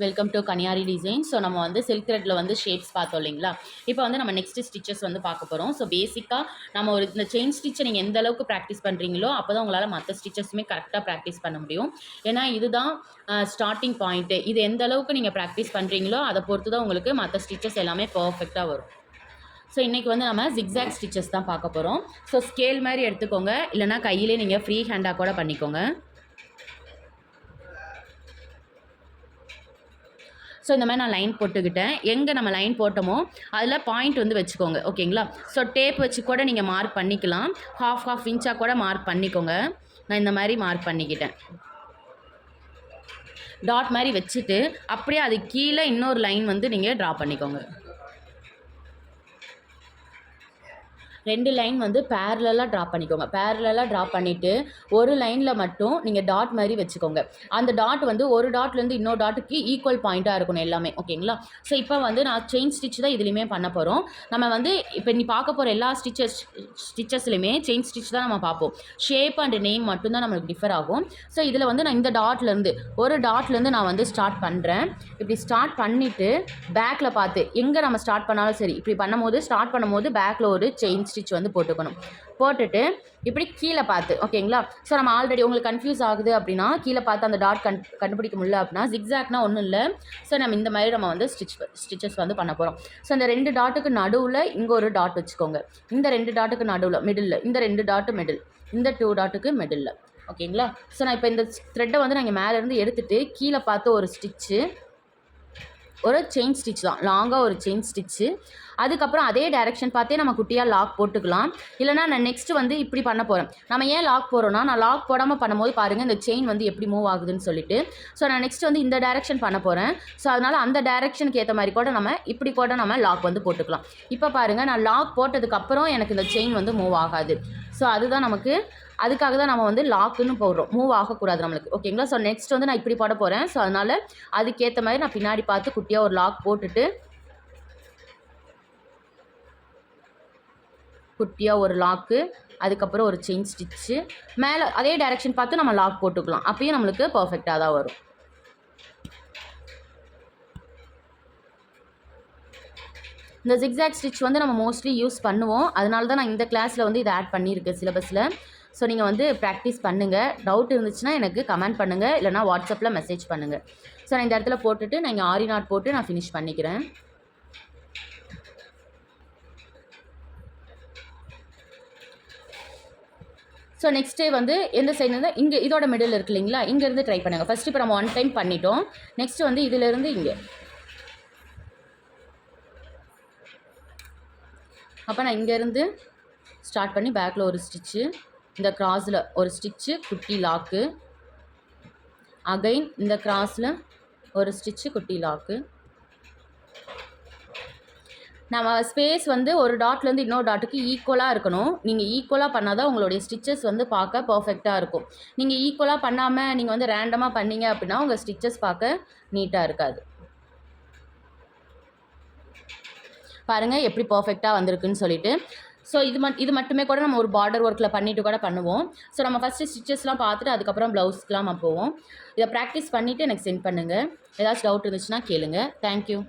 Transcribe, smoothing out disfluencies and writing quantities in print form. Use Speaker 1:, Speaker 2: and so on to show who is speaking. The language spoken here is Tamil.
Speaker 1: Welcome to Kanniyari design. So நம்ம வந்து சில்க் த்ரெட்டில் வந்து ஷேப்ஸ் பார்த்தோம் இல்லைங்களா? இப்போ வந்து நம்ம நெக்ஸ்ட் ஸ்டிச்சஸ் வந்து பார்க்க போகிறோம். ஸோ பேசிக்காக நம்ம ஒரு இந்த செயின் ஸ்டிச்சை நீங்கள் எந்த அளவுக்கு ப்ராக்டிஸ் பண்ணுறீங்களோ அப்போ தான் உங்களால் மற்ற ஸ்டிச்சஸுமே கரெக்டாக ப்ராக்டிஸ் பண்ண முடியும். ஏன்னா இதுதான் ஸ்டார்டிங் பாயிண்ட்டு. இது எந்த அளவுக்கு நீங்கள் ப்ராக்டிஸ் பண்ணுறீங்களோ அதை பொறுத்து தான் உங்களுக்கு மற்ற ஸ்டிச்சஸ் எல்லாமே பர்ஃபெக்டாக வரும். ஸோ இன்றைக்கி வந்து நம்ம ஜிக்ஸாக் ஸ்டிச்சஸ் தான் பார்க்க போகிறோம். ஸோ ஸ்கேல் மாதிரி எடுத்துக்கோங்க, இல்லைனா கையிலே நீங்கள் ஃப்ரீ ஹேண்டாக கூட பண்ணிக்கோங்க. ஸோ இந்த மாதிரி நான் லைன் போட்டுக்கிட்டேன். எங்கே நம்ம லைன் போட்டோமோ அதில் பாயிண்ட் வந்து வச்சுக்கோங்க, ஓகேங்களா? ஸோ டேப் வச்சு கூட நீங்கள் மார்க் பண்ணிக்கலாம். ஹாஃப் இன்ச்சாக கூட மார்க் பண்ணிக்கோங்க. நான் இந்த மாதிரி மார்க் பண்ணிக்கிட்டேன். டாட் மாதிரி வச்சுட்டு அப்படியே அது கீழே இன்னொரு லைன் வந்து நீங்கள் ட்ரா பண்ணிக்கோங்க. 2 லைன் வந்து பேரலாக ட்ரா பண்ணிக்கோங்க. பேரலாக ட்ரா பண்ணிவிட்டு ஒரு லைனில் மட்டும் நீங்கள் டாட் மாதிரி வச்சுக்கோங்க. அந்த டாட் வந்து ஒரு டாட்லேருந்து இன்னொரு டாட்டுக்கு ஈக்குவல் பாயிண்ட்டாக இருக்கணும் எல்லாமே, ஓகேங்களா? ஸோ இப்போ வந்து நான் செயின் ஸ்டிச் தான் இதுலேயுமே பண்ண போகிறோம். நம்ம வந்து இப்போ நீ பார்க்க போகிற எல்லா ஸ்டிச்சஸ்லையுமே செயின் ஸ்டிச் தான் நம்ம பார்ப்போம். ஷேப் அண்ட் நேம் மட்டும்தான் நம்மளுக்கு டிஃபர் ஆகும். ஸோ இதில் வந்து நான் இந்த டாட்லேருந்து ஒரு டாட்லேருந்து நான் வந்து ஸ்டார்ட் பண்ணுறேன். இப்படி ஸ்டார்ட் பண்ணிவிட்டு பேக்கில் பார்த்து எங்கே நம்ம ஸ்டார்ட் பண்ணாலும் சரி, இப்படி ஸ்டார்ட் பண்ணும்போது பேக்கில் ஒரு செயின் ஸ்டிச் வந்து போட்டுக்கணும். போட்டுட்டு இப்படி கீழே பார்த்து, ஓகேங்களா? ஸோ நம்ம ஆல்ரெடி உங்களுக்கு கன்ஃபியூஸ் ஆகுது அப்படின்னா கீழே பார்த்து அந்த டாட் கண்டுபிடிக்க முடியல அப்படின்னா ஜிக்ஸாக்னா ஒன்றும் இல்லை. ஸோ நம்ம இந்த மாதிரி நம்ம வந்து ஸ்டிச்சஸ் வந்து பண்ண போகிறோம். ஸோ இந்த 2 டாட்டுக்கு நடுவில் இங்கே ஒரு டாட் வச்சுக்கோங்க. இந்த 2 டாட்டுக்கு நடுவில் மிடில், இந்த 2 டாட்டு மிடில், இந்த 2 டாட்டுக்கு மிடில், ஓகேங்களா? ஸோ நான் இப்போ இந்த த்ரெட்டை வந்து நாங்கள் மேலேருந்து எடுத்துகிட்டு கீழே பார்த்து ஒரு ஸ்டிச்சு, ஒரு செயின் ஸ்டிச் தான், லாங்காக ஒரு செயின் ஸ்டிச்சு. அதுக்கப்புறம் அதே டைரெக்ஷன் பார்த்தே நம்ம குட்டியாக லாக் போட்டுக்கலாம். இல்லைனா நான் நெக்ஸ்ட்டு வந்து இப்படி பண்ண போகிறேன். நம்ம ஏன் லாக் போகிறோன்னா, நான் லாக் போடாமல் பண்ணும்போது பாருங்கள் இந்த செயின் வந்து எப்படி மூவ் ஆகுதுன்னு சொல்லிட்டு. ஸோ நான் நெக்ஸ்ட் வந்து இந்த டைரெக்ஷன் பண்ண போகிறேன். ஸோ அதனால் அந்த டைரெக்ஷனுக்கு ஏற்ற மாதிரி கூட நம்ம இப்படி கூட நம்ம லாக் வந்து போட்டுக்கலாம். இப்போ பாருங்கள், நான் லாக் போட்டதுக்கப்புறம் எனக்கு இந்த செயின் வந்து மூவ் ஆகாது. ஸோ அதுதான் நமக்கு, அதுக்காக தான் நம்ம வந்து லாக்குன்னு போடுறோம், மூவ் ஆகக்கூடாது நம்மளுக்கு, ஓகேங்களா? ஸோ நெக்ஸ்ட் வந்து நான் இப்படி போட போகிறேன். ஸோ அதனால் அதுக்கேற்ற மாதிரி நான் பின்னாடி பார்த்து குட்டியாக ஒரு லாக் போட்டுட்டு குட்டியாக ஒரு லாக்கு, அதுக்கப்புறம் ஒரு செயின் ஸ்டிச்சு, மேலே அதே டைரெக்ஷன் பார்த்து நம்ம லாக் போட்டுக்கலாம். அப்பயும் நம்மளுக்கு பர்ஃபெக்டாக தான் வரும். இந்த ஜிக்ஸாக் ஸ்டிச் வந்து நம்ம மோஸ்ட்லி யூஸ் பண்ணுவோம். அதனால தான் நான் இந்த கிளாஸில் வந்து இதை ஆட் பண்ணியிருக்கேன் சிலபஸில். ஸோ நீங்கள் வந்து ப்ராக்டிஸ் பண்ணுங்கள். டவுட் இருந்துச்சுன்னா எனக்கு கமெண்ட் பண்ணுங்கள், இல்லைனா வாட்ஸ்அப்பில் மெசேஜ் பண்ணுங்கள். ஸோ நான் இந்த இடத்துல போட்டுட்டு நான் இங்கே ஆரி நாட் போட்டு நான் ஃபினிஷ் பண்ணிக்கிறேன். ஸோ நெக்ஸ்ட்டு வந்து எந்த சைடு இருந்தால் இங்கே இதோட மிடில் இருக்கு இல்லைங்களா, இங்கேருந்து ட்ரை பண்ணுங்கள். ஃபஸ்ட்டு இப்போ நம்ம 1 டைம் பண்ணிட்டோம். நெக்ஸ்ட்டு வந்து இதிலேருந்து இங்கே. அப்போ நான் இங்கேருந்து ஸ்டார்ட் பண்ணி பேக்கில் ஒரு ஸ்டிச்சு, இந்த கிராஸில் ஒரு ஸ்டிச்சு, குட்டி லாக்கு, அகைன் இந்த கிராஸில் ஒரு ஸ்டிச்சு, குட்டி லாக்கு. நம்ம ஸ்பேஸ் வந்து ஒரு டாட்லேருந்து இன்னொரு டாட்டுக்கு ஈக்குவலாக இருக்கணும். நீங்கள் ஈக்குவலாக பண்ணால் தான் உங்களுடைய ஸ்டிச்சஸ் வந்து பார்க்க பர்ஃபெக்டாக இருக்கும். நீங்கள் ஈக்குவலாக பண்ணாமல் நீங்கள் வந்து ரேண்டமாக பண்ணீங்க அப்படின்னா உங்கள் ஸ்டிச்சஸ் பார்க்க நீட்டாக இருக்காது. பாருங்கள் எப்படி பர்ஃபெக்டாக வந்திருக்குன்னு சொல்லிட்டு. ஸோ இது மட்டுமே கூட நம்ம ஒரு பார்டர் ஒர்க்கில் பண்ணிவிட்டு கூட பண்ணுவோம். ஸோ நம்ம ஃபஸ்ட்டு ஸ்டிச்சஸ்லாம் பார்த்துட்டு அதுக்கப்புறம் ப்ளவுஸ்க்கெலாம் நம்ம போவோம். இதை ப்ராக்டிஸ் பண்ணிவிட்டு எனக்கு சென்ட் பண்ணுங்கள். ஏதாச்சும் டவுட் இருந்துச்சுன்னா கேளுங்கள். தேங்க்யூ.